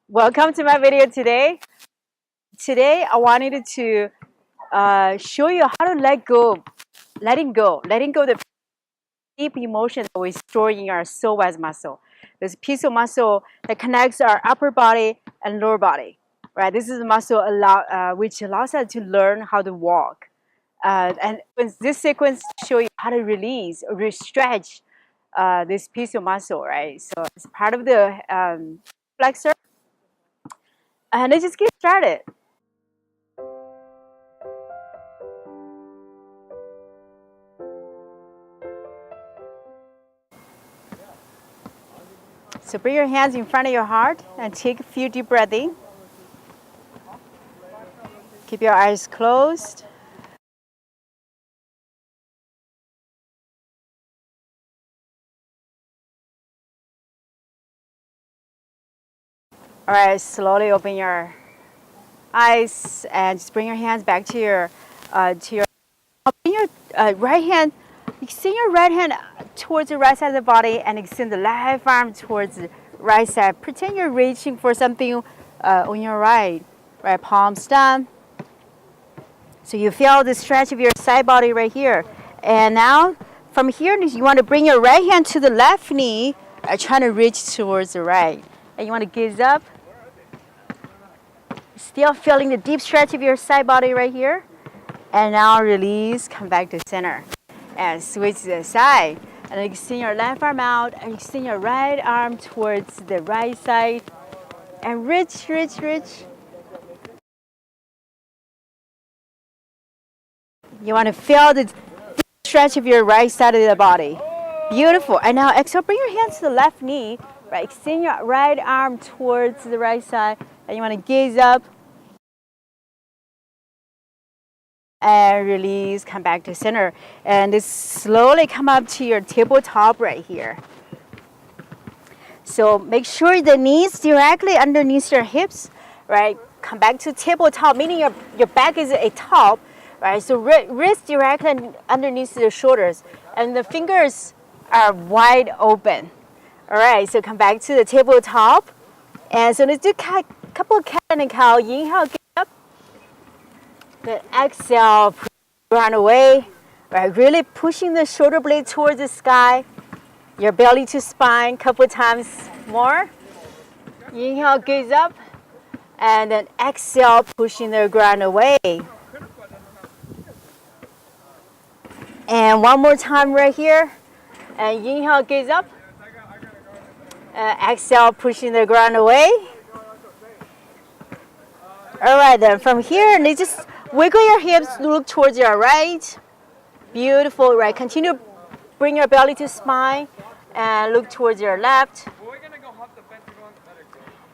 Welcome to my video today. Today I wanted to show you how to letting go the deep emotion that we store in our psoas muscle. This piece of muscle that connects our upper body and lower body. Right, this is a muscle which allows us to learn how to walk. And this sequence show you how to release or stretch this piece of muscle. Right, so it's part of the flexor, and let's just get started. So bring your hands in front of your heart and take a few deep breaths in. Keep your eyes closed. All right, slowly open your eyes and just bring your hands back to your bring your right hand. Extend your right hand towards the right side of the body and extend the left arm towards the right side. Pretend you're reaching for something on your right palms down. So you feel the stretch of your side body right here. And now from here, you want to bring your right hand to the left knee, trying to reach towards the right. And you want to gaze up. Still feeling the deep stretch of your side body right here. And now release, come back to center. And switch to the side. And extend your left arm out and extend your right arm towards the right side. And reach. You want to feel the stretch of your right side of the body. Beautiful. And now exhale, bring your hands to the left knee. Right, extend your right arm towards the right side. And you want to gaze up. And release, come back to center. And just slowly come up to your tabletop right here. So make sure the knees directly underneath your hips, right? Come back to tabletop, meaning your back is a top, right? So wrist directly underneath the shoulders. And the fingers are wide open. All right, so come back to the tabletop. And so let's do a couple of cat and cow. Inhale, get up. Then exhale, push the ground away. Right, really pushing the shoulder blade towards the sky. Your belly to spine, couple times more. Inhale, gaze up. And then exhale, pushing the ground away. And one more time right here. And inhale, gaze up. Exhale, pushing the ground away. All right, then from here, just wiggle your hips, look towards your right. Beautiful, right? Continue to bring your belly to spine and look towards your left.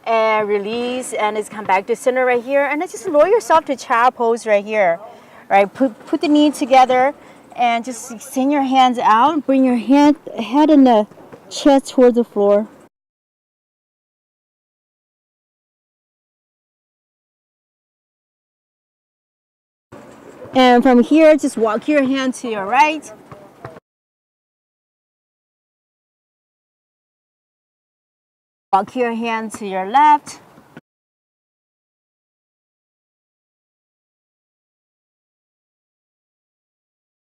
And release, and let's come back to center right here. And then just lower yourself to child pose right here. Right, put the knee together and just extend your hands out. Bring your head and the chest towards the floor. And from here, just walk your hand to your right. Walk your hand to your left.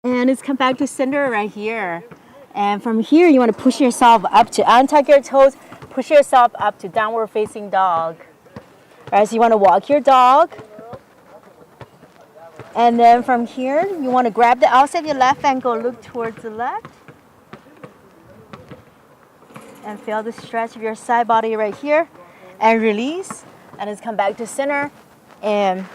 And let's come back to center right here. And from here, you want to push yourself up to untuck your toes. Push yourself up to downward facing dog. All right, so you want to walk your dog. And then from here, you want to grab the outside of your left ankle, look towards the left. And feel the stretch of your side body right here. And release. And let's come back to center. And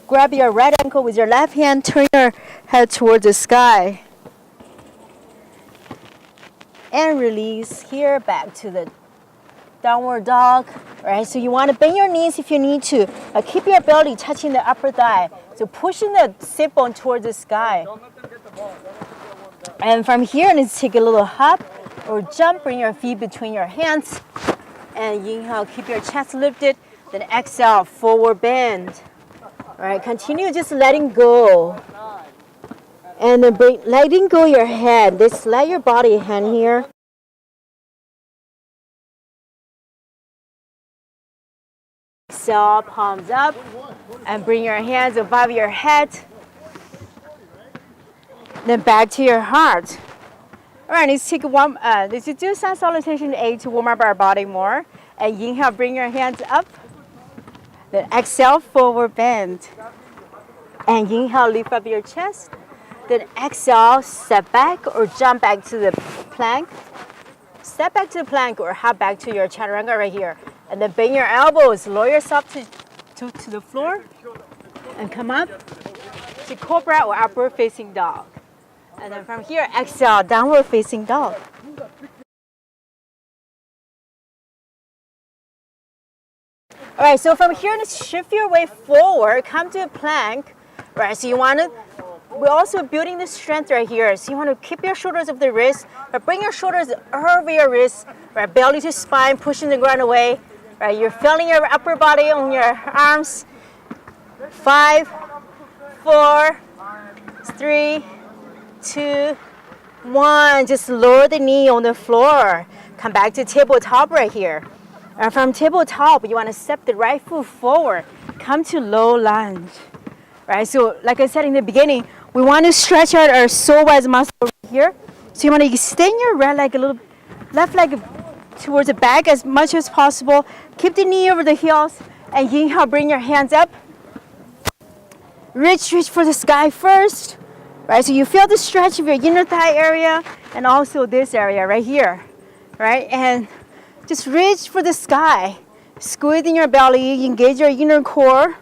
grab your right ankle with your left hand, turn your head towards the sky. And release here, back to the downward dog. Right, so you want to bend your knees if you need to. Keep your belly touching the upper thigh. So pushing the sit bone towards the sky. And from here, let's take a little hop or jump. Bring your feet between your hands. And inhale, keep your chest lifted. Then exhale, forward bend. All right, continue just letting go. And then letting go your head. Just let your body hang here. exhale, palms up, and bring your hands above your head. Then back to your heart. All right, let's do sun salutation 8 to warm up our body more. And inhale, bring your hands up. Then exhale, forward bend. And inhale, lift up your chest. Then exhale, step back or jump back to the plank. Step back to the plank or hop back to your chaturanga right here. And then bend your elbows, lower yourself to the floor. And come up to cobra or upward facing dog. And then from here, exhale, downward facing dog. All right, so from here, let's shift your weight forward, come to a plank. Right, so we're also building the strength right here. So you want to keep your shoulders of the wrist, but bring your shoulders over your wrist, right, belly to spine, pushing the ground away. Right, you're feeling your upper body on your arms. 5, 4, 3, 2, 1. Just lower the knee on the floor. Come back to tabletop right here. And from tabletop, you want to step the right foot forward. Come to low lunge. Right, so like I said in the beginning, we want to stretch out our psoas muscle over here. So you want to extend your left leg towards the back as much as possible. Keep the knee over the heels. And inhale, bring your hands up. Reach for the sky first. Right, so you feel the stretch of your inner thigh area and also this area right here. Right, and just reach for the sky. Squeeze in your belly, engage your inner core.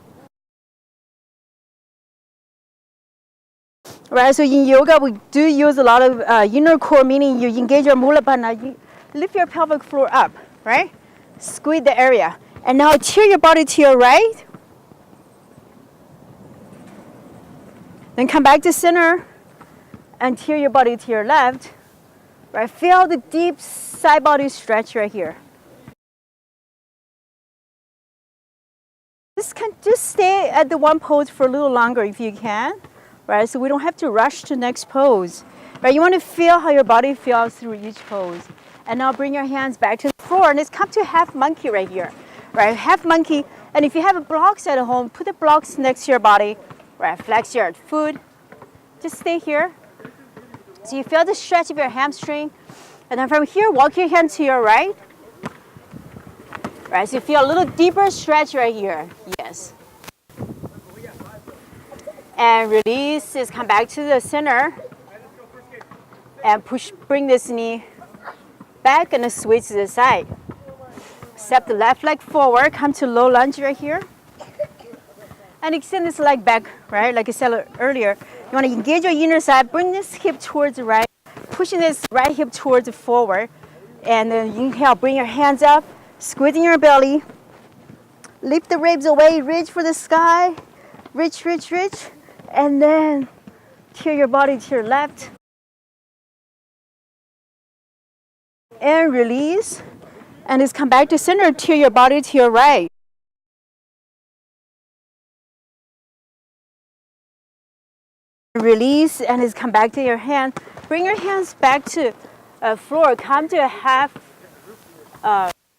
Right, so in yoga, we do use a lot of inner core, meaning you engage your mula bandha, you lift your pelvic floor up, right? Squeeze the area. And now tilt your body to your right. Then come back to center and tilt your body to your left. Right, feel the deep side body stretch right here. Just stay at the one pose for a little longer if you can. Right, so we don't have to rush to next pose. Right, you want to feel how your body feels through each pose. And now bring your hands back to the floor and let's come to half monkey right here. Right, half monkey. And if you have blocks at home, put the blocks next to your body. Right, flex your foot. Just stay here. So you feel the stretch of your hamstring. And then from here, walk your hand to your right. Right, so you feel a little deeper stretch right here. Yes. And release, just come back to the center. And bring this knee back and switch to the side. Step the left leg forward, come to low lunge right here. And extend this leg back, right? Like I said earlier, you want to engage your inner side, bring this hip towards the right, pushing this right hip towards the forward. And then inhale, bring your hands up, squeezing your belly. Lift the ribs away, reach for the sky. Reach, reach, reach. And then tilt your body to your left. And release. And just come back to center, tilt your body to your right. Release and just come back to your hand. Bring your hands back to floor. Come to a half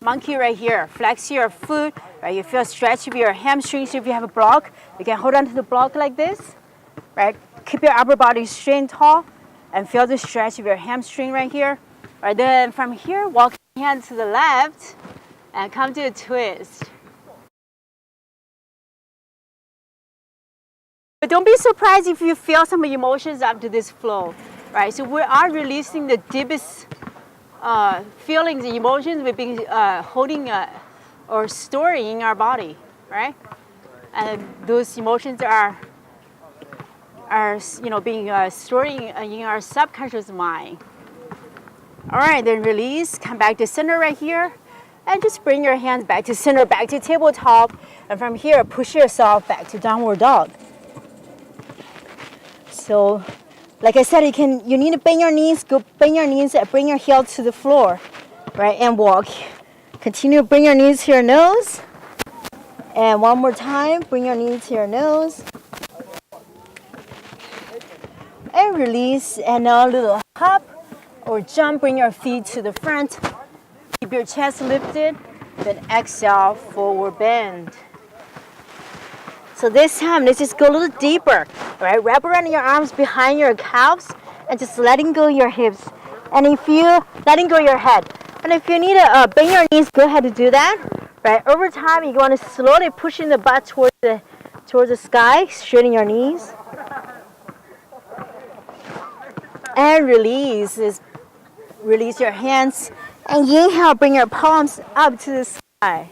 monkey right here. Flex your foot. Right, you feel a stretch of your hamstrings. If you have a block, you can hold on to the block like this. Right, keep your upper body straight and tall, and feel the stretch of your hamstring right here. Right, then from here, walk your hand to the left, and come to a twist. But don't be surprised if you feel some emotions after this flow, right? So we are releasing the deepest feelings and emotions we've been holding or storing in our body, right? And those emotions are being storing in our subconscious mind. All right, then release, come back to center right here, and just bring your hands back to center, back to tabletop, and from here, push yourself back to downward dog. So, like I said, you need to bend your knees, bend your knees, and bring your heel to the floor, right, and walk. Continue to bring your knees to your nose, and one more time, bring your knees to your nose, and release, and now a little hop or jump, bring your feet to the front, keep your chest lifted, then exhale, forward bend. So this time, let's just go a little deeper. All right, wrap around your arms behind your calves and just letting go your hips. And if you letting go your head. And if you need to bend your knees, go ahead and do that. Right, over time, you want to slowly pushing the butt towards the sky, straighten your knees. And release. Release your hands. And inhale, bring your palms up to the sky.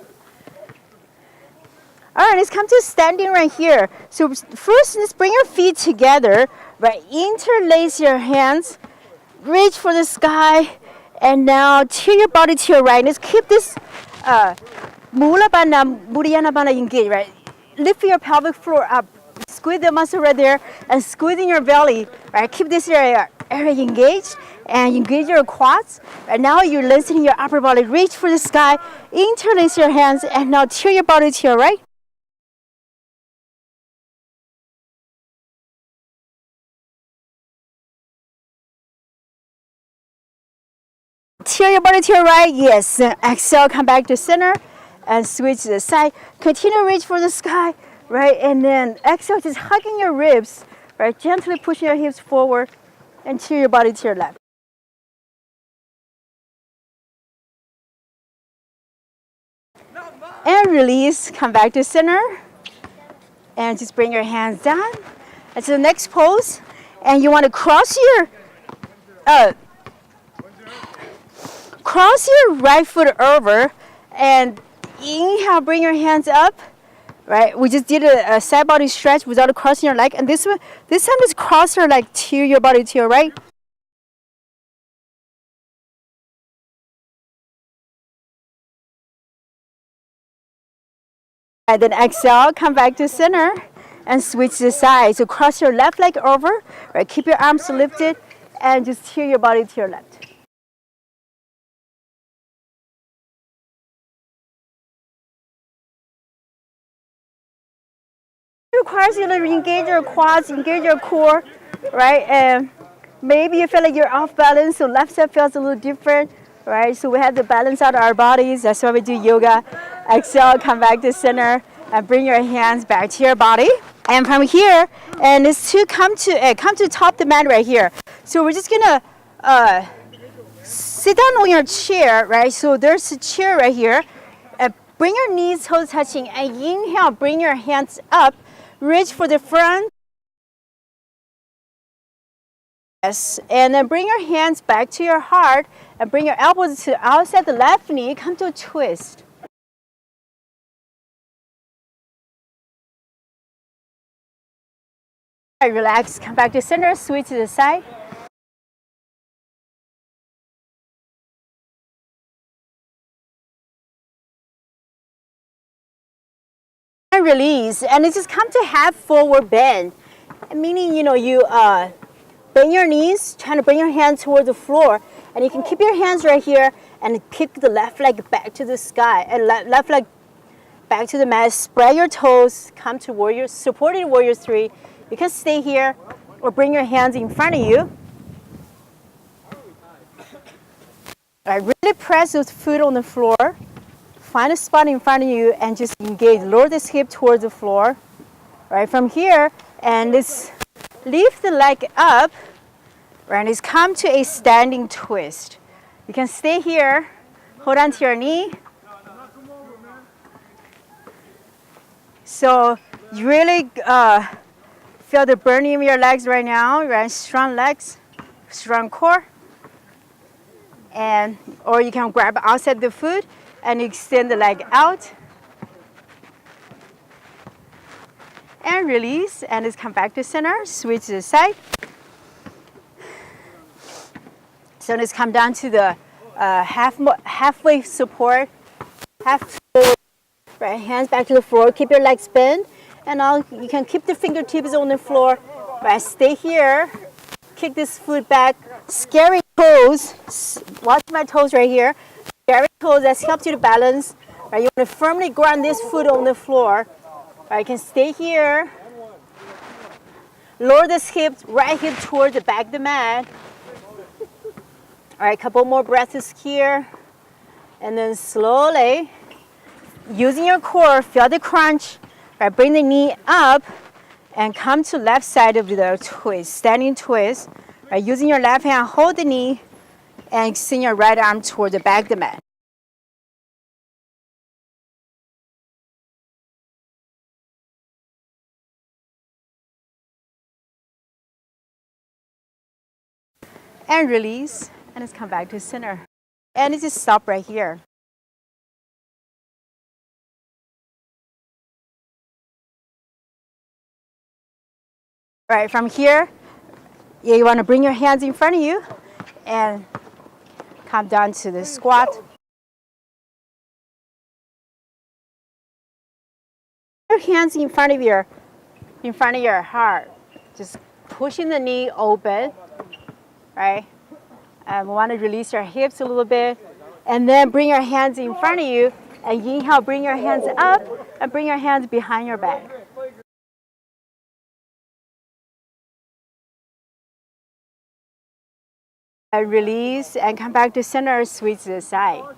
All right, let's come to standing right here. So first, let's bring your feet together. Right, interlace your hands, reach for the sky, and now tilt your body to your right. Let's keep this Mula Bandha, Uddiyana Bandha engaged. Right, lift your pelvic floor up, squeeze the muscle right there, and squeezing your belly. Right, keep this area engaged, and engage your quads. And now you're lengthening your upper body. Reach for the sky, interlace your hands, and now tilt your body to your right. Tilt your body to your right, yes. Exhale, come back to center and switch to the side. Continue to reach for the sky, right? And then exhale, just hugging your ribs, right? Gently pushing your hips forward and tilt your body to your left. And release, come back to center. And just bring your hands down. And to the next pose. And you want to cross your right foot over and inhale, bring your hands up. Right, we just did a side body stretch without crossing your leg, and this time just cross your leg to your body to your right. And then exhale, come back to center and switch the side. So cross your left leg over, right? Keep your arms lifted and just tilt your body to your left. It requires you to engage your quads, engage your core, right? And maybe you feel like you're off balance, so left side feels a little different, right? So we have to balance out our bodies. That's why we do yoga. Exhale, come back to center, and bring your hands back to your body. And from here, and it's to come to top the mat right here. So we're just gonna sit down on your chair, right? So there's a chair right here. Bring your knees, toes touching, and inhale, bring your hands up. Reach for the front. Yes, and then bring your hands back to your heart and bring your elbows to outside the left knee. Come to a twist. All right, relax, come back to center, switch to the side. And release, and it just come to half forward bend, meaning you bend your knees, trying to bring your hands towards the floor, and you can keep your hands right here and kick the left leg back to the sky and left leg back to the mat. Spread your toes, come to warrior, supported warrior 3. You can stay here or bring your hands in front of you. All right, really press those feet on the floor. Find a spot in front of you and just engage. Lower this hip towards the floor. Right from here, and let's lift the leg up. Right, and let's come to a standing twist. You can stay here. Hold on to your knee. So you really feel the burning of your legs right now. Right, strong legs, strong core. And or you can grab outside the foot and extend the leg out. And release, and let's come back to center, switch to the side. So let's come down to the halfway support, half forward, right, hands back to the floor, keep your legs bent, and now you can keep the fingertips on the floor, right, stay here, kick this foot back, scary toes, watch my toes right here, scary toes, that helps you to balance, right, you want to firmly ground this foot on the floor. You can stay here. Lower this hip, right hip towards the back of the mat. All right, couple more breaths here. And then slowly, using your core, feel the crunch. Right, bring the knee up and come to left side of the twist, standing twist. Right, using your left hand, hold the knee and extend your right arm toward the back of the mat. And release, and just come back to center. And just stop right here. All right, from here, you want to bring your hands in front of you and come down to the squat. Your hands in front of your heart. Just pushing the knee open, right? And we want to release your hips a little bit. And then bring your hands in front of you and inhale, bring your hands up and bring your hands behind your back. And release and come back to center, switch to the side. All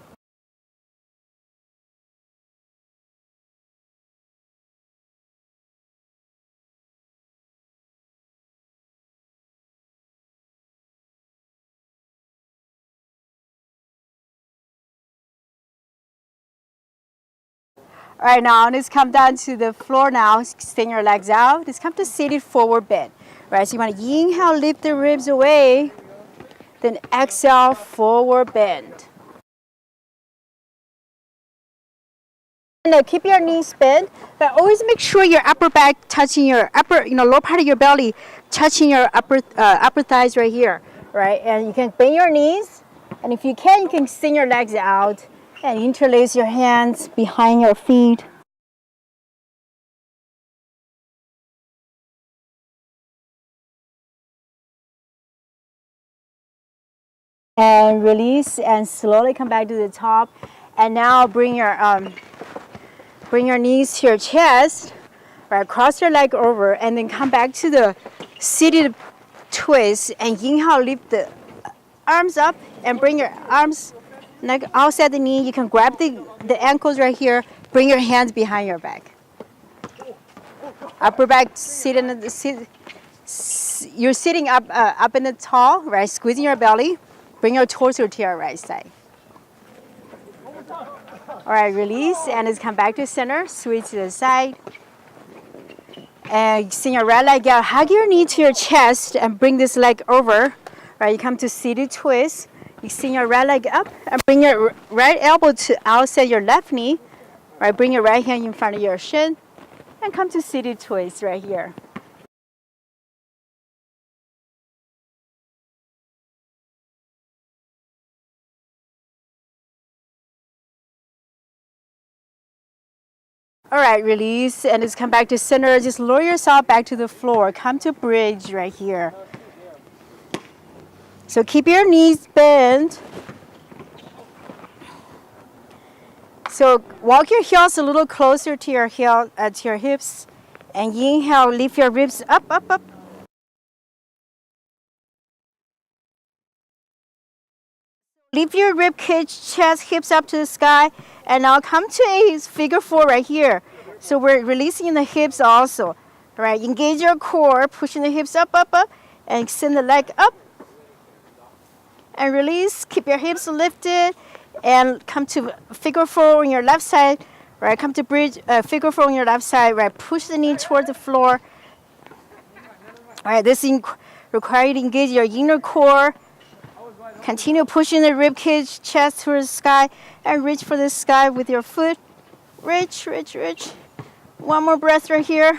right, now let's come down to the floor now. Extend your legs out. Let's come to seated forward bend. Right, so you want to inhale, lift the ribs away. Then exhale, forward bend. And keep your knees bent, but always make sure your upper back touching your lower part of your belly, touching your upper thighs right here, right? And you can bend your knees, and if you can extend your legs out and interlace your hands behind your feet. And release and slowly come back to the top. And now bring your knees to your chest, right? Cross your leg over and then come back to the seated twist and inhale, lift the arms up and bring your arms like outside the knee. You can grab the ankles right here, bring your hands behind your back. Upper back, you're sitting up in the tall, right? Squeezing your belly. Bring your torso to your right side. All right, release, and just come back to center. Switch to the side. And extend your right leg out. Hug your knee to your chest and bring this leg over. Right, you come to seated twist. Extend your right leg up and bring your right elbow to outside your left knee. Right, bring your right hand in front of your shin and come to seated twist right here. All right, release, and just come back to center. Just lower yourself back to the floor. Come to bridge right here. So keep your knees bent. So walk your heels a little closer to your hips, and inhale, lift your ribs up, up, up. Lift your rib cage, chest, hips up to the sky, and now come to a figure four right here. So we're releasing the hips also. Right, engage your core, pushing the hips up, up, up, and extend the leg up. And release, keep your hips lifted, and come to figure four on your left side. Right, come to bridge, figure four on your left side. Right, push the knee towards the floor. Right, this requires you to engage your inner core. Continue pushing the rib cage, chest towards the sky, and reach for the sky with your foot. Reach, reach, reach. One more breath right here,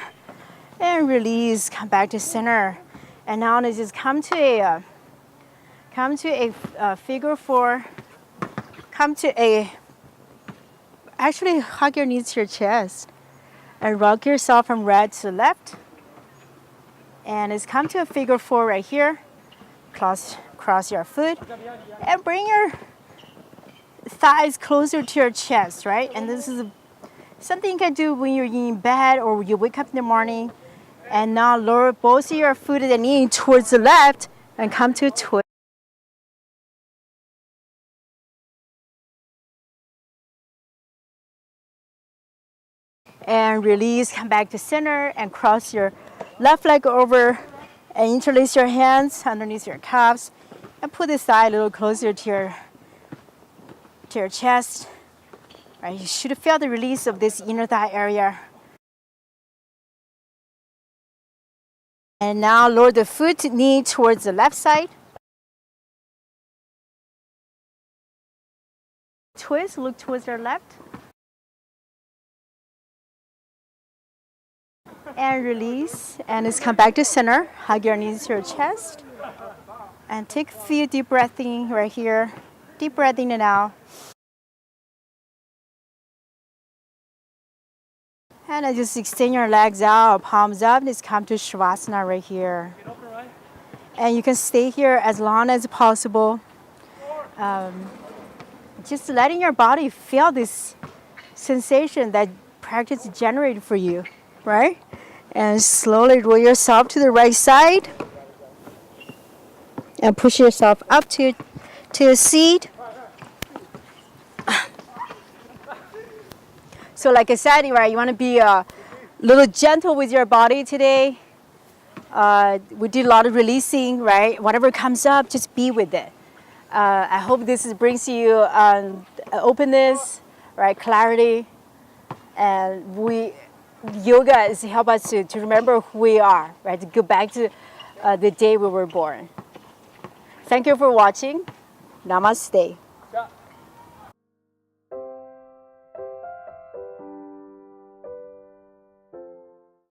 and release. Come back to center, and now let's just come to a figure four. Actually hug your knees to your chest, and rock yourself from right to left. And it's come to a figure four right here. Cross your foot and bring your thighs closer to your chest, right? And this is something you can do when you're in bed or you wake up in the morning. And now lower both of your foot and the knee towards the left and come to a twist. And release, come back to center and cross your left leg over and interlace your hands underneath your calves and put this thigh a little closer to your chest. Right, you should feel the release of this inner thigh area. And now lower the foot knee towards the left side. Twist, look towards your left. And release, and just come back to center. Hug your knees to your chest. And take a few deep breaths in right here. Deep breath in and out. And then just extend your legs out, palms up. Just come to Shavasana right here. And you can stay here as long as possible. Just letting your body feel this sensation that practice generated for you, right? And slowly roll yourself to the right side. And push yourself up to a seat. So like I said, right, you want to be a little gentle with your body today. We did a lot of releasing, right? Whatever comes up, just be with it. I hope this brings you openness, right, clarity. And yoga is help us to remember who we are, right, to go back to the day we were born. Thank you for watching. Namaste.